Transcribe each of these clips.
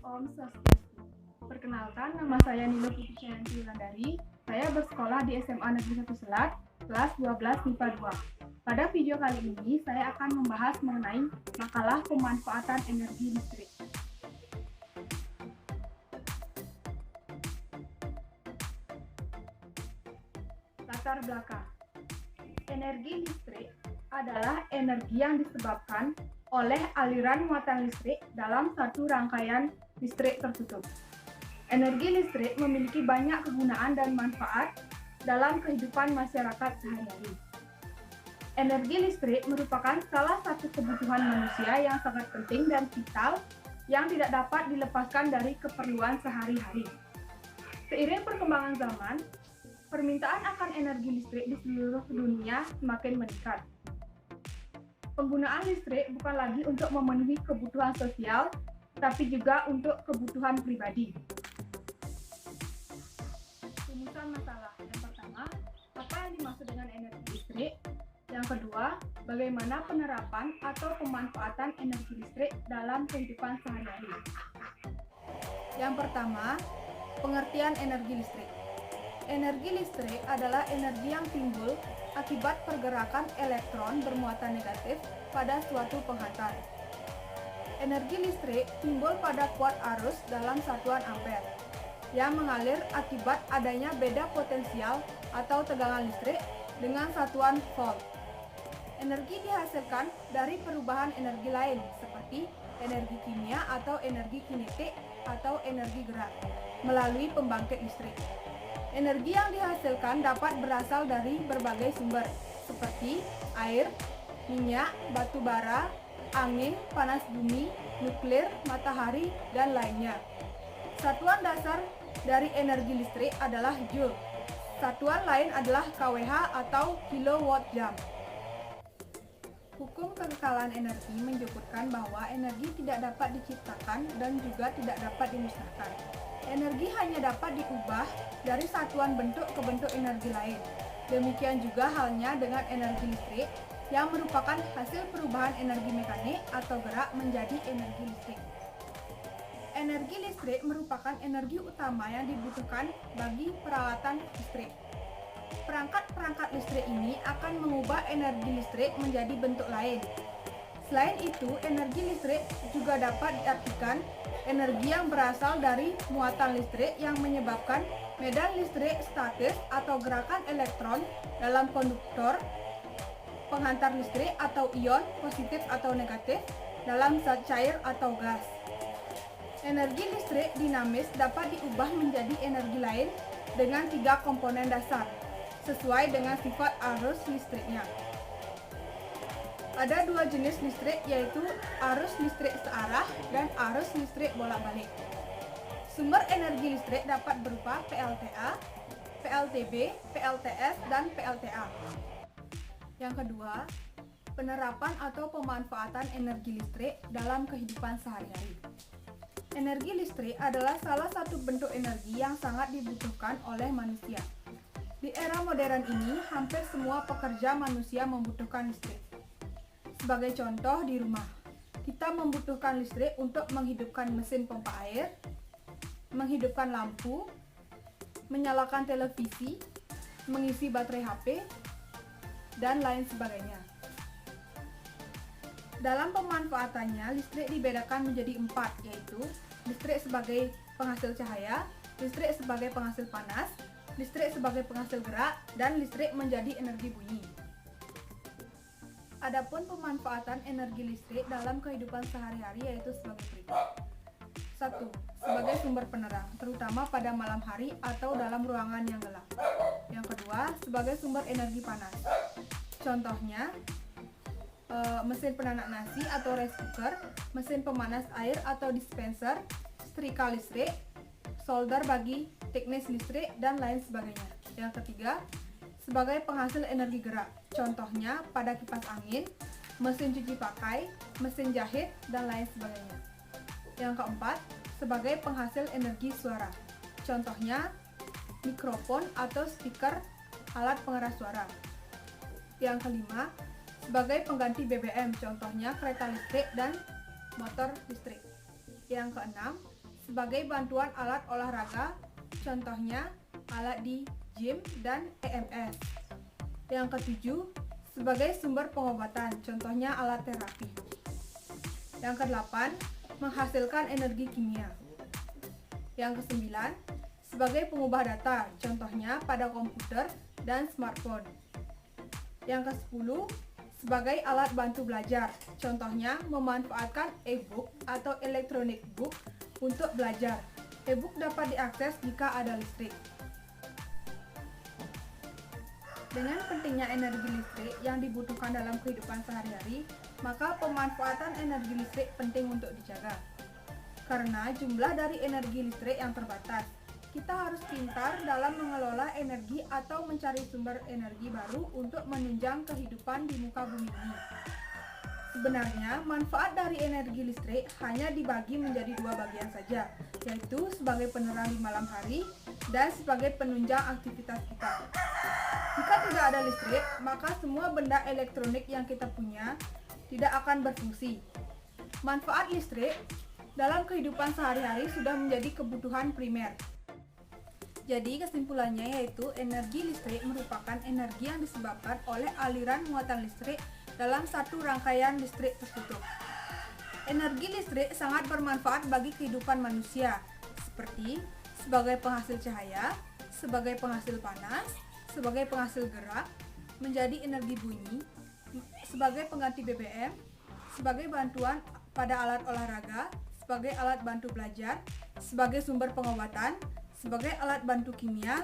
Om Swastiastu. Perkenalkan, nama saya Nilo Putri Cayanti Wulandari. Saya bersekolah di SMA Negeri 1 Selat, kelas 12 MIPA 2. Pada video kali ini, saya akan membahas mengenai makalah pemanfaatan energi listrik. Latar belakang. Energi listrik adalah energi yang disebabkan oleh aliran muatan listrik dalam satu rangkaian listrik tertutup. Energi listrik memiliki banyak kegunaan dan manfaat dalam kehidupan masyarakat sehari-hari. Energi listrik merupakan salah satu kebutuhan manusia yang sangat penting dan vital yang tidak dapat dilepaskan dari keperluan sehari-hari. Seiring perkembangan zaman, permintaan akan energi listrik di seluruh dunia semakin meningkat. Penggunaan listrik bukan lagi untuk memenuhi kebutuhan sosial, tapi juga untuk kebutuhan pribadi. Rumusan masalah. Yang pertama, apa yang dimaksud dengan energi listrik? Yang kedua, bagaimana penerapan atau pemanfaatan energi listrik dalam kehidupan sehari-hari? Yang pertama, pengertian energi listrik. Energi listrik adalah energi yang timbul akibat pergerakan elektron bermuatan negatif pada suatu penghantar. Energi listrik timbul pada kuat arus dalam satuan ampere yang mengalir akibat adanya beda potensial atau tegangan listrik dengan satuan volt. Energi dihasilkan dari perubahan energi lain seperti energi kimia atau energi kinetik atau energi gerak melalui pembangkit listrik. Energi yang dihasilkan dapat berasal dari berbagai sumber, seperti air, minyak, batu bara, angin, panas bumi, nuklir, matahari, dan lainnya. Satuan dasar dari energi listrik adalah joule. Satuan lain adalah kWh atau kilowatt jam. Hukum kekekalan energi menyebutkan bahwa energi tidak dapat diciptakan dan juga tidak dapat dimusnahkan. Energi hanya dapat diubah dari satuan bentuk ke bentuk energi lain. Demikian juga halnya dengan energi listrik yang merupakan hasil perubahan energi mekanik atau gerak menjadi energi listrik. Energi listrik merupakan energi utama yang dibutuhkan bagi peralatan listrik. Perangkat-perangkat listrik ini akan mengubah energi listrik menjadi bentuk lain. Selain itu, energi listrik juga dapat diartikan energi yang berasal dari muatan listrik yang menyebabkan medan listrik statis atau gerakan elektron dalam konduktor, penghantar listrik atau ion positif atau negatif dalam zat cair atau gas. Energi listrik dinamis dapat diubah menjadi energi lain dengan 3 komponen dasar, sesuai dengan sifat arus listriknya. Ada 2 jenis listrik, yaitu arus listrik searah dan arus listrik bolak-balik. Sumber energi listrik dapat berupa PLTA, PLTB, PLTS, dan PLTA. Yang kedua, penerapan atau pemanfaatan energi listrik dalam kehidupan sehari-hari. Energi listrik adalah salah satu bentuk energi yang sangat dibutuhkan oleh manusia. Di era modern ini, hampir semua pekerja manusia membutuhkan listrik. Sebagai contoh, di rumah, kita membutuhkan listrik untuk menghidupkan mesin pompa air, menghidupkan lampu, menyalakan televisi, mengisi baterai HP, dan lain sebagainya. Dalam pemanfaatannya, listrik dibedakan menjadi 4, yaitu listrik sebagai penghasil cahaya, listrik sebagai penghasil panas, listrik sebagai penghasil gerak, dan listrik menjadi energi bunyi. Adapun pemanfaatan energi listrik dalam kehidupan sehari-hari yaitu sebagai berikut. 1. Sebagai sumber penerang, terutama pada malam hari atau dalam ruangan yang gelap. Yang kedua, sebagai sumber energi panas. Contohnya, mesin penanak nasi atau rice cooker, mesin pemanas air atau dispenser, setrika listrik, solder bagi teknis listrik, dan lain sebagainya. Yang ketiga, sebagai penghasil energi gerak. Contohnya pada kipas angin, mesin cuci pakai, mesin jahit, dan lain sebagainya. Yang keempat, sebagai penghasil energi suara. Contohnya mikrofon atau speaker, alat pengeras suara. Yang kelima, sebagai pengganti BBM, contohnya kereta listrik dan motor listrik. Yang keenam, sebagai bantuan alat olahraga, contohnya alat di gym dan EMS. Yang ketujuh, sebagai sumber pengobatan, contohnya alat terapi. Yang kedelapan, menghasilkan energi kimia. Yang kesembilan, sebagai pengubah data, contohnya pada komputer dan smartphone. Yang ke-10, sebagai alat bantu belajar, contohnya memanfaatkan e-book atau electronic book untuk belajar. E-book dapat diakses jika ada listrik. Dengan pentingnya energi listrik yang dibutuhkan dalam kehidupan sehari-hari, maka pemanfaatan energi listrik penting untuk dijaga. Karena jumlah dari energi listrik yang terbatas, kita harus pintar dalam mengelola energi atau mencari sumber energi baru untuk menunjang kehidupan di muka bumi ini. Sebenarnya, manfaat dari energi listrik hanya dibagi menjadi dua bagian saja, yaitu sebagai penerang di malam hari dan sebagai penunjang aktivitas kita. Jika tidak ada listrik, maka semua benda elektronik yang kita punya tidak akan berfungsi. Manfaat listrik dalam kehidupan sehari-hari sudah menjadi kebutuhan primer. Jadi kesimpulannya yaitu energi listrik merupakan energi yang disebabkan oleh aliran muatan listrik dalam satu rangkaian listrik tertutup. Energi listrik sangat bermanfaat bagi kehidupan manusia, seperti sebagai penghasil cahaya, sebagai penghasil panas, sebagai penghasil gerak, menjadi energi bunyi, sebagai pengganti BBM, sebagai bantuan pada alat olahraga, sebagai alat bantu belajar, sebagai sumber pengobatan, sebagai alat bantu kimia,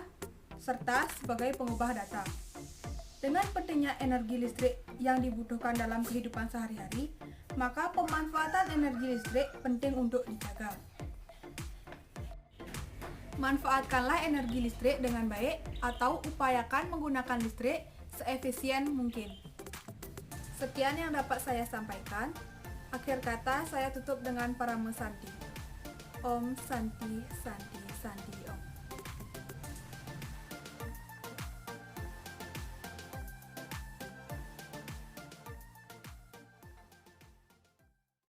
serta sebagai pengubah data. Dengan pentingnya energi listrik yang dibutuhkan dalam kehidupan sehari-hari, maka pemanfaatan energi listrik penting untuk dijaga. Manfaatkanlah energi listrik dengan baik atau upayakan menggunakan listrik seefisien mungkin. Sekian yang dapat saya sampaikan. Akhir kata saya tutup dengan Parama Santi. Om Santi Santi Santi.